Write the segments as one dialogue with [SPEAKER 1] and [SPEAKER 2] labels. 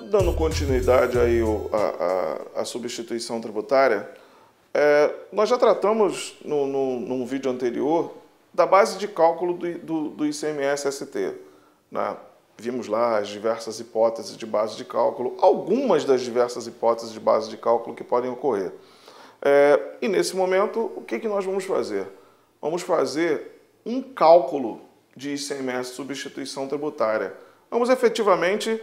[SPEAKER 1] Dando continuidade aí à substituição tributária, nós já tratamos num vídeo anterior da base de cálculo do ICMS-ST, né? Vimos lá as diversas hipóteses de base de cálculo, algumas das diversas hipóteses de base de cálculo que podem ocorrer. E nesse momento, o que nós vamos fazer? Vamos fazer um cálculo de ICMS substituição tributária. Vamos efetivamente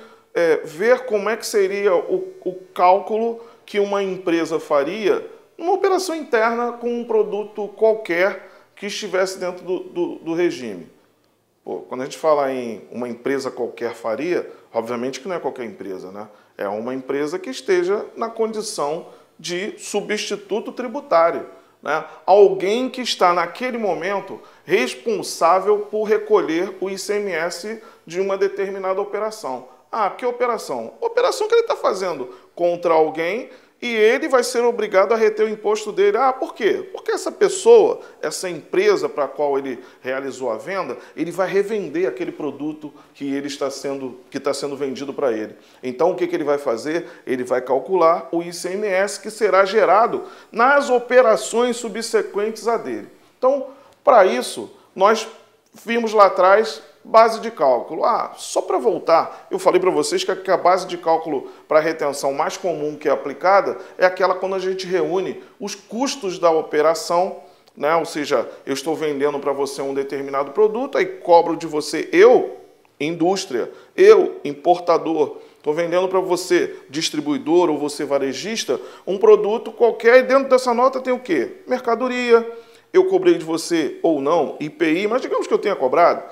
[SPEAKER 1] ver como é que seria o cálculo que uma empresa faria numa operação interna com um produto qualquer que estivesse dentro do regime. Pô, quando a gente fala em uma empresa qualquer faria, obviamente que não é qualquer empresa, né? É uma empresa que esteja na condição de substituto tributário, né? Alguém que está naquele momento responsável por recolher o ICMS de uma determinada operação. Ah, que operação? Operação que ele está fazendo contra alguém e ele vai ser obrigado a reter o imposto dele. Ah, por quê? Porque essa pessoa, essa empresa para a qual ele realizou a venda, ele vai revender aquele produto que está sendo vendido para ele. Então, o que ele vai fazer? Ele vai calcular o ICMS que será gerado nas operações subsequentes a dele. Então, para isso, nós vimos lá atrás base de cálculo. Ah, só para voltar, eu falei para vocês que a base de cálculo para retenção mais comum que é aplicada é aquela quando a gente reúne os custos da operação, né? Ou seja, eu estou vendendo para você um determinado produto, aí cobro de você, eu, indústria, eu, importador, estou vendendo para você, distribuidor ou você varejista, um produto qualquer e dentro dessa nota tem o quê? Mercadoria, eu cobrei de você ou não, IPI, mas digamos que eu tenha cobrado,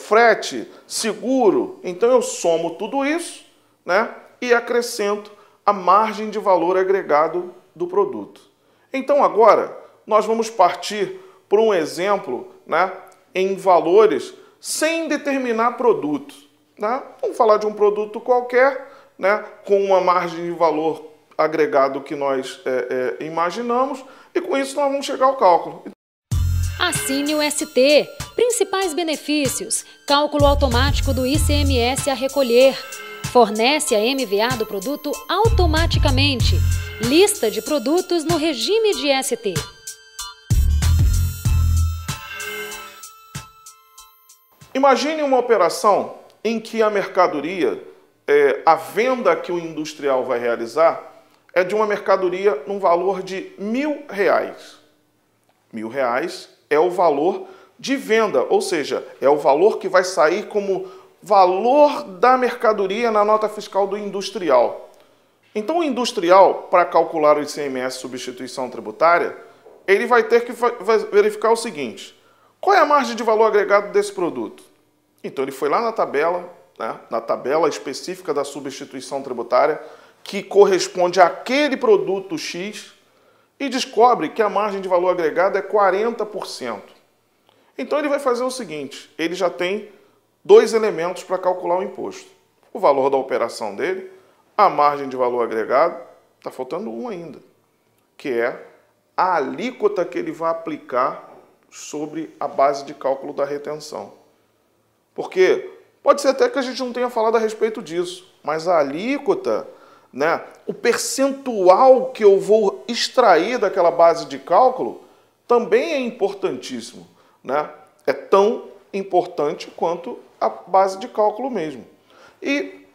[SPEAKER 1] frete, seguro, então eu somo tudo isso, né, e acrescento a margem de valor agregado do produto. Então agora nós vamos partir por um exemplo, né, em valores sem determinar produto, né? Vamos falar de um produto qualquer, né, com uma margem de valor agregado que nós imaginamos e com isso nós vamos chegar ao cálculo.
[SPEAKER 2] Assine o ST. Principais benefícios: cálculo automático do ICMS a recolher. Fornece a MVA do produto automaticamente. Lista de produtos no regime de ST.
[SPEAKER 1] Imagine uma operação em que a mercadoria, a venda que o industrial vai realizar é de uma mercadoria num valor de R$1.000. R$1.000 é o valor de venda, ou seja, é o valor que vai sair como valor da mercadoria na nota fiscal do industrial. Então o industrial, para calcular o ICMS substituição tributária, ele vai ter que verificar o seguinte: qual é a margem de valor agregado desse produto? Então ele foi lá na tabela, né, na tabela específica da substituição tributária, que corresponde àquele produto X, e descobre que a margem de valor agregado é 40%. Então ele vai fazer o seguinte: ele já tem dois elementos para calcular o imposto. O valor da operação dele, a margem de valor agregado, está faltando um ainda, que é a alíquota que ele vai aplicar sobre a base de cálculo da retenção. Porque pode ser até que a gente não tenha falado a respeito disso, mas a alíquota, né, o percentual que eu vou extrair daquela base de cálculo também é importantíssimo, né? É tão importante quanto a base de cálculo mesmo. E,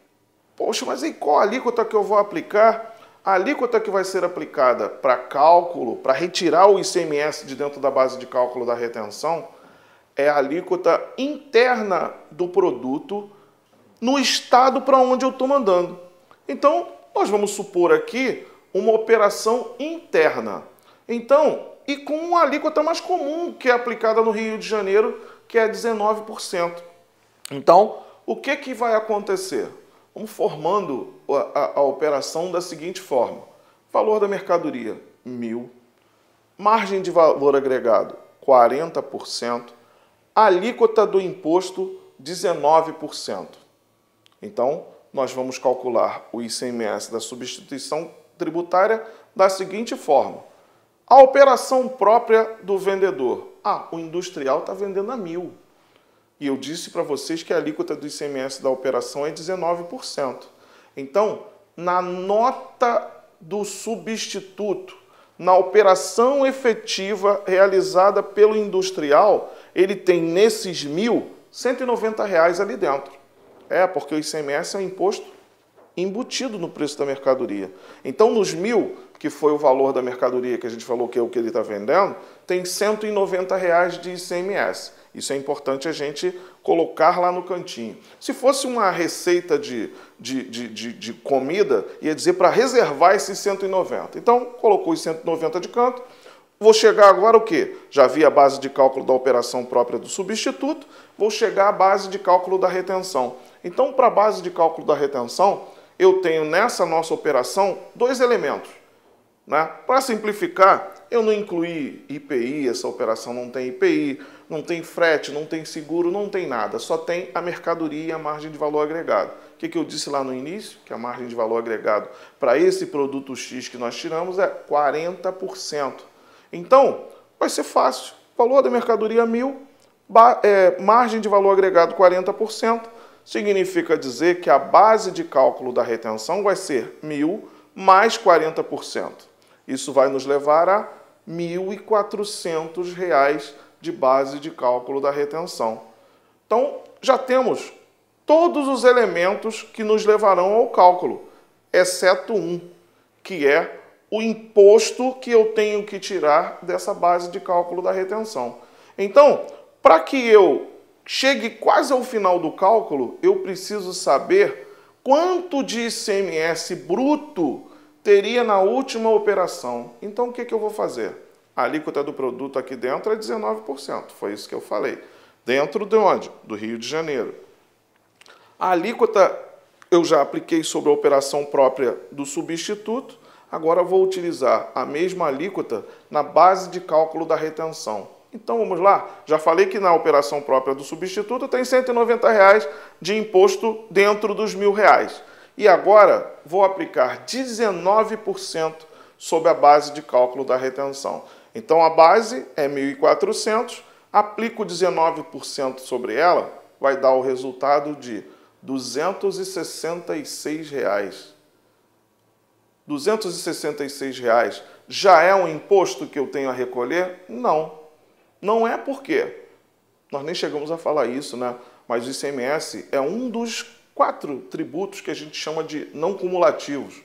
[SPEAKER 1] poxa, mas e qual a alíquota que eu vou aplicar? A alíquota que vai ser aplicada para cálculo, para retirar o ICMS de dentro da base de cálculo da retenção, é a alíquota interna do produto no estado para onde eu estou mandando. Então, nós vamos supor aqui uma operação interna. Então, e com uma alíquota mais comum que é aplicada no Rio de Janeiro, que é 19%. Então, o que vai acontecer? Vamos formando a operação da seguinte forma: valor da mercadoria, 1.000, margem de valor agregado, 40%, alíquota do imposto, 19%. Então, nós vamos calcular o ICMS da substituição tributária da seguinte forma: a operação própria do vendedor. Ah, o industrial está vendendo a 1.000. E eu disse para vocês que a alíquota do ICMS da operação é 19%. Então, na nota do substituto, na operação efetiva realizada pelo industrial, ele tem nesses R$ 1.190 ali dentro. Porque o ICMS é um imposto embutido no preço da mercadoria. Então, nos 1.000, que foi o valor da mercadoria que a gente falou que é o que ele está vendendo, tem R$ 190 de ICMS. Isso é importante a gente colocar lá no cantinho. Se fosse uma receita de comida, ia dizer para reservar esses 190. Então, colocou os 190 de canto. Vou chegar agora o quê? Já vi a base de cálculo da operação própria do substituto, vou chegar à base de cálculo da retenção. Então, para a base de cálculo da retenção, eu tenho nessa nossa operação dois elementos. Para simplificar, eu não incluí IPI, essa operação não tem IPI, não tem frete, não tem seguro, não tem nada, só tem a mercadoria e a margem de valor agregado. O que eu disse lá no início? Que a margem de valor agregado para esse produto X que nós tiramos é 40%. Então, vai ser fácil. Valor da mercadoria 1.000, margem de valor agregado 40%, significa dizer que a base de cálculo da retenção vai ser 1.000 mais 40%. Isso vai nos levar a R$ 1.400 de base de cálculo da retenção. Então, já temos todos os elementos que nos levarão ao cálculo, exceto um, que é o imposto que eu tenho que tirar dessa base de cálculo da retenção. Então, para que eu chegue quase ao final do cálculo, eu preciso saber quanto de ICMS bruto teria na última operação. Então, o que eu vou fazer? A alíquota do produto aqui dentro é 19%, foi isso que eu falei. Dentro de onde? Do Rio de Janeiro. A alíquota eu já apliquei sobre a operação própria do substituto, agora vou utilizar a mesma alíquota na base de cálculo da retenção. Então, vamos lá. Já falei que na operação própria do substituto tem R$ 190 de imposto dentro dos R$ 1.000. E agora vou aplicar 19% sobre a base de cálculo da retenção. Então, a base é 1.400, aplico 19% sobre ela, vai dar o resultado de R$ 266. R$ 266 já é um imposto que eu tenho a recolher? Não. Não é porque nós nem chegamos a falar isso, mas o ICMS é um dos 4 tributos que a gente chama de não cumulativos.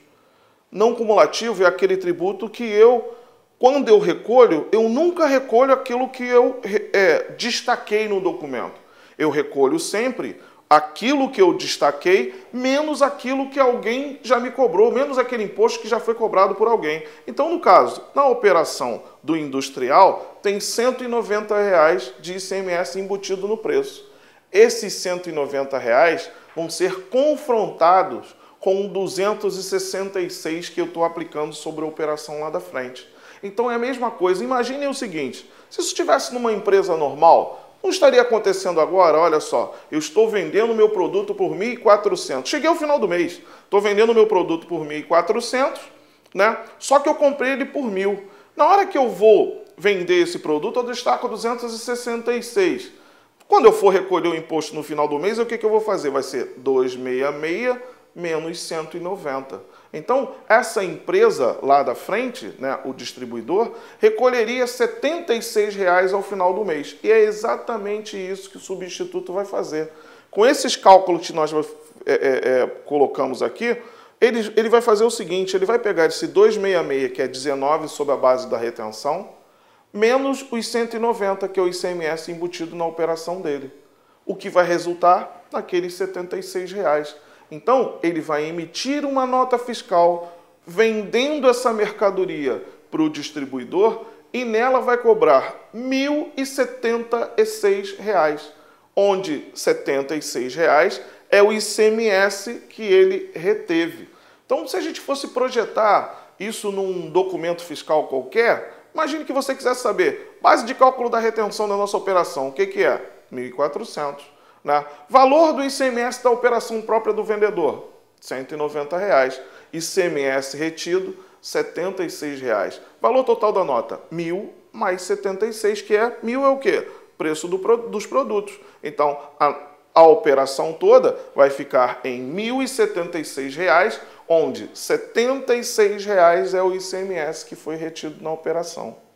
[SPEAKER 1] Não cumulativo é aquele tributo que quando eu recolho, eu nunca recolho aquilo que eu destaquei no documento. Eu recolho sempre aquilo que eu destaquei, menos aquilo que alguém já me cobrou, menos aquele imposto que já foi cobrado por alguém. Então, no caso, na operação do industrial, tem R$ 190 de ICMS embutido no preço. Esses R$ 190 vão ser confrontados com o 266 que eu estou aplicando sobre a operação lá da frente. Então, é a mesma coisa. Imaginem o seguinte, se isso estivesse numa empresa normal, não estaria acontecendo agora, olha só, eu estou vendendo meu produto por 1.400. Cheguei ao final do mês, estou vendendo meu produto por 1.400, só que eu comprei ele por 1.000. Na hora que eu vou vender esse produto, eu destaco 266. Quando eu for recolher o imposto no final do mês, o que eu vou fazer? Vai ser 266 menos 190. Então, essa empresa lá da frente, o distribuidor, recolheria R$ 76 ao final do mês. E é exatamente isso que o substituto vai fazer. Com esses cálculos que nós colocamos aqui, ele vai fazer o seguinte, ele vai pegar esse 266, que é 19 sobre a base da retenção, menos os 190, que é o ICMS embutido na operação dele. O que vai resultar naqueles R$ 76. Então, ele vai emitir uma nota fiscal vendendo essa mercadoria para o distribuidor e nela vai cobrar R$ 1.076, onde R$ 76 é o ICMS que ele reteve. Então, se a gente fosse projetar isso num documento fiscal qualquer, imagine que você quisesse saber, base de cálculo da retenção da nossa operação, o que é? 1.400. Valor do ICMS da operação própria do vendedor, R$ 190. ICMS retido, R$ 76. Valor total da nota, 1.000 mais 76, que é 1.000 é o quê? Preço dos produtos. Então, A operação toda vai ficar em R$ 1.076, onde R$ 76 é o ICMS que foi retido na operação.